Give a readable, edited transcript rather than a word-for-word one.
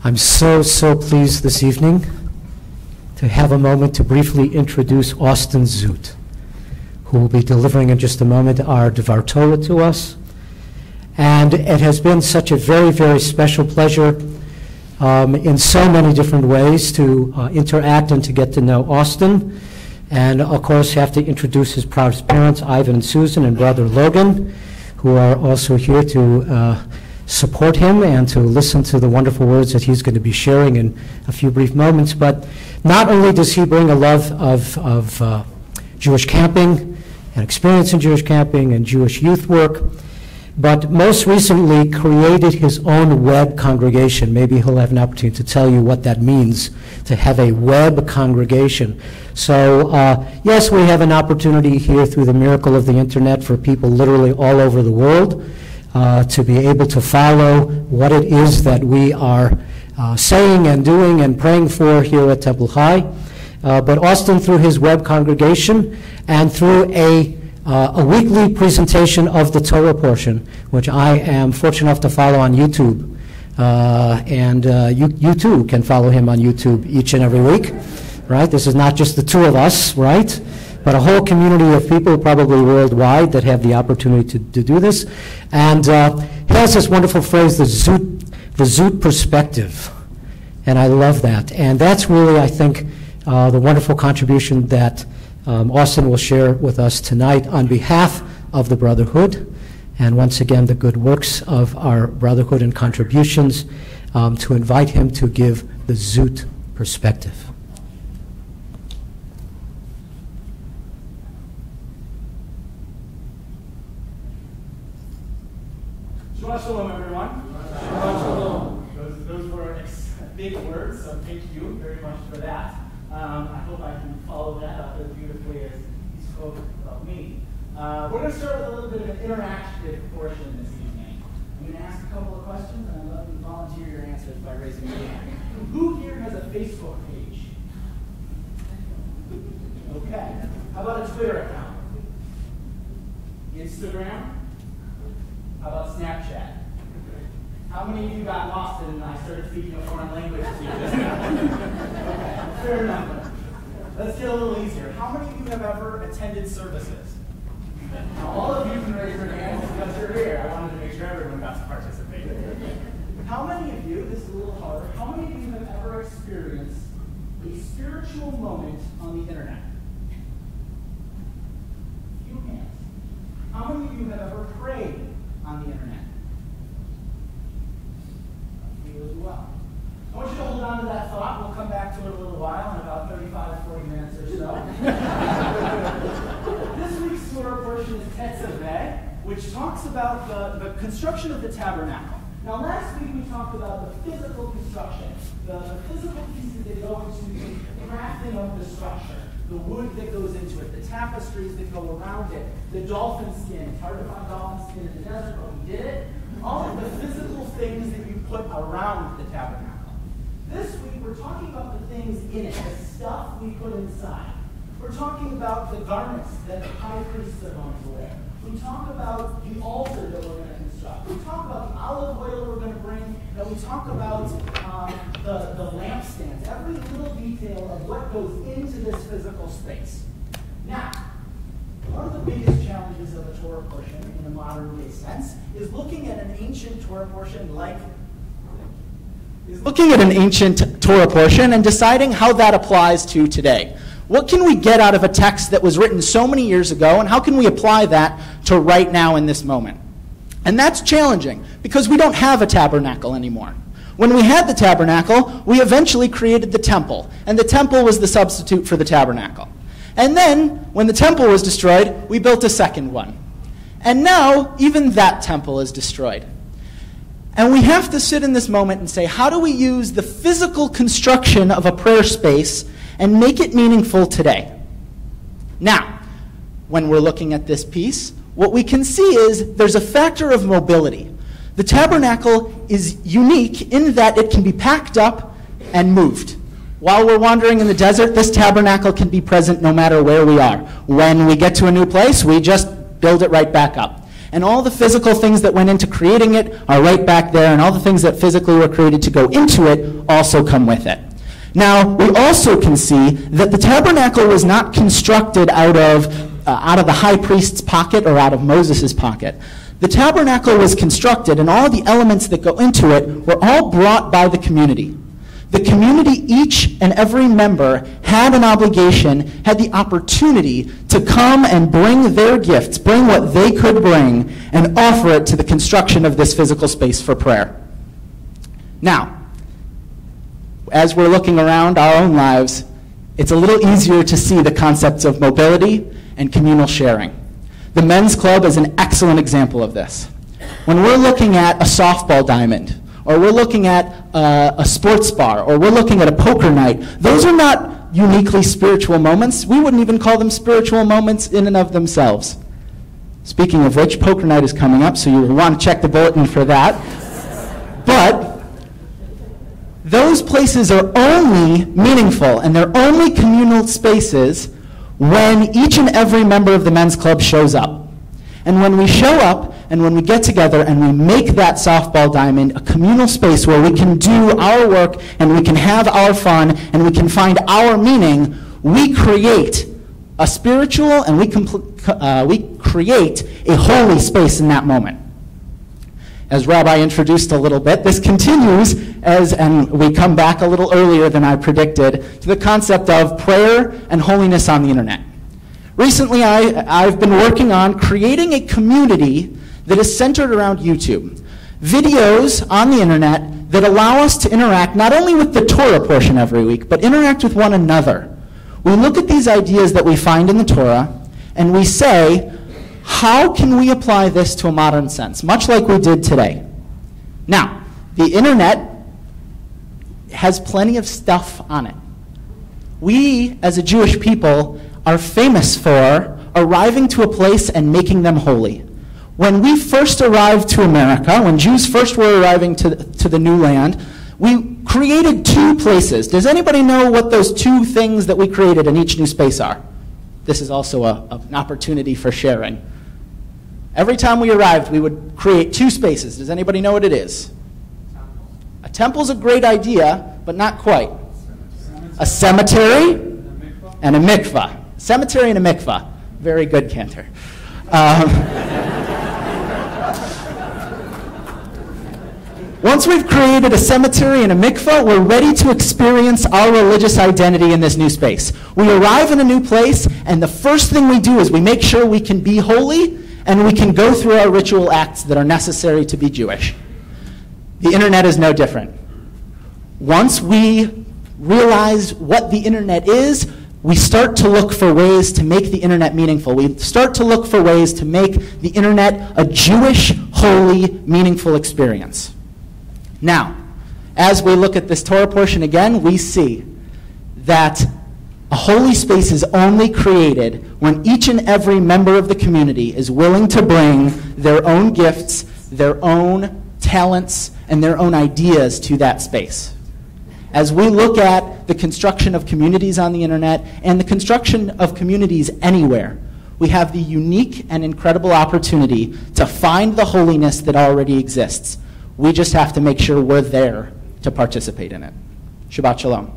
I'm so pleased this evening to have a moment to briefly introduce Austin Zoot, who will be delivering in just a moment our Devar Torah to us. And it has been such a very special pleasure in so many different ways to interact and to get to know Austin. And of course have to introduce his proud parents, Ivan and Susan, and brother Logan, who are also here to support him and to listen to the wonderful words that he's going to be sharing in a few brief moments. But not only does he bring a love of Jewish camping and experience in Jewish camping and Jewish youth work, but most recently created his own web congregation. Maybe he'll have an opportunity to tell you what that means, to have a web congregation. So yes, we have an opportunity here through the miracle of the internet for people literally all over the world to be able to follow what it is that we are saying and doing and praying for here at Temple High. But Austin, through his web congregation and through a weekly presentation of the Torah portion, which I am fortunate enough to follow on YouTube. And you too can follow him on YouTube each and every week, right? This is not just the two of us, right? But a whole community of people, probably worldwide, that have the opportunity to do this. And he has this wonderful phrase, the Zoot perspective. And I love that. And that's really, I think, the wonderful contribution that Austin will share with us tonight on behalf of the Brotherhood, and once again the good works of our Brotherhood and contributions, to invite him to give the Zoot perspective. Shabbat Shalom, everyone. Shabbat Shalom. Those were big words, so thank you very much for that. I hope I can follow that up as beautifully as he spoke about me. We're going to start with a little bit of an interactive portion this evening. I'm going to ask a couple of questions, and I'll let you volunteer your answers by raising your hand. Who here has a Facebook page? Okay. How about a Twitter account? Instagram? How about Snapchat? How many of you got lost and I started speaking a foreign language to you just now? Okay, fair enough. Let's get a little easier. How many of you have ever attended services? Now, all of you can raise your hands because you're here. I wanted to make sure everyone got to participate. How many of you, this is a little harder, how many of you have ever experienced a spiritual moment on the internet? A few hands. How many of you have ever prayed on the internet? As well. I want you to hold on to that thought. We'll come back to it in a little while, in about 35 to 40 minutes or so. This week's Torah portion is Tetzaveh, which talks about the construction of the tabernacle. Now, last week we talked about the physical construction, the physical pieces that go into the crafting of the structure, the wood that goes into it, the tapestries that go around it, the dolphin skin. It's hard to find dolphin skin in the desert, but we did it. All of the physical things that you put around the tabernacle. This week, we're talking about the things in it, the stuff we put inside. We're talking about the garments that the high priests are going to wear. We talk about the altar that we're going to construct. We talk about the olive oil we're going to bring. And we talk about the lampstands, every little detail of what goes into this physical space. Now, one of the biggest challenges of a Torah portion in a modern day sense is looking at an ancient Torah portion and deciding how that applies to today. What can we get out of a text that was written so many years ago, and how can we apply that to right now in this moment? And that's challenging because we don't have a tabernacle anymore. When we had the tabernacle, we eventually created the temple, and the temple was the substitute for the tabernacle. And then, when the temple was destroyed, we built a second one. And now, even that temple is destroyed. And we have to sit in this moment and say, how do we use the physical construction of a prayer space and make it meaningful today? Now, when we're looking at this piece, what we can see is there's a factor of mobility. The tabernacle is unique in that it can be packed up and moved. While we're wandering in the desert, this tabernacle can be present no matter where we are. When we get to a new place, we just build it right back up. And all the physical things that went into creating it are right back there, and all the things that physically were created to go into it also come with it. Now, we also can see that the tabernacle was not constructed out of the high priest's pocket or out of Moses' pocket. The tabernacle was constructed, and all the elements that go into it were all brought by the community. The community, each and every member, had an obligation, had the opportunity to come and bring their gifts, bring what they could bring, and offer it to the construction of this physical space for prayer. Now, as we're looking around our own lives, it's a little easier to see the concepts of mobility and communal sharing. The men's club is an excellent example of this. When we're looking at a softball diamond, or we're looking at a sports bar, or we're looking at a poker night, those are not uniquely spiritual moments. We wouldn't even call them spiritual moments in and of themselves. Speaking of which, poker night is coming up, so you will want to check the bulletin for that. But those places are only meaningful, and they're only communal spaces when each and every member of the men's club shows up. And when we show up, and when we get together and we make that softball diamond a communal space where we can do our work and we can have our fun and we can find our meaning, we create a spiritual and we create a holy space in that moment. As Rabbi introduced a little bit, this continues and we come back a little earlier than I predicted, to the concept of prayer and holiness on the internet. Recently, I've been working on creating a community that is centered around YouTube. Videos on the internet that allow us to interact not only with the Torah portion every week, but interact with one another. We look at these ideas that we find in the Torah, and we say, how can we apply this to a modern sense, much like we did today? Now, the internet has plenty of stuff on it. We, as a Jewish people, are famous for arriving to a place and making them holy. When we first arrived to America, when Jews first were arriving to the new land, we created two places. Does anybody know what those two things that we created in each new space are? This is also an opportunity for sharing. Every time we arrived, we would create two spaces. Does anybody know what it is? A temple's a great idea, but not quite. A cemetery and a mikvah. Cemetery and a mikvah. Very good, Cantor. Once we've created a cemetery and a mikvah, we're ready to experience our religious identity in this new space. We arrive in a new place, and the first thing we do is we make sure we can be holy, and we can go through our ritual acts that are necessary to be Jewish. The internet is no different. Once we realize what the internet is, we start to look for ways to make the internet meaningful. We start to look for ways to make the internet a Jewish, holy, meaningful experience. Now, as we look at this Torah portion again, we see that a holy space is only created when each and every member of the community is willing to bring their own gifts, their own talents, and their own ideas to that space. As we look at the construction of communities on the internet and the construction of communities anywhere, we have the unique and incredible opportunity to find the holiness that already exists. We just have to make sure we're there to participate in it. Shabbat Shalom.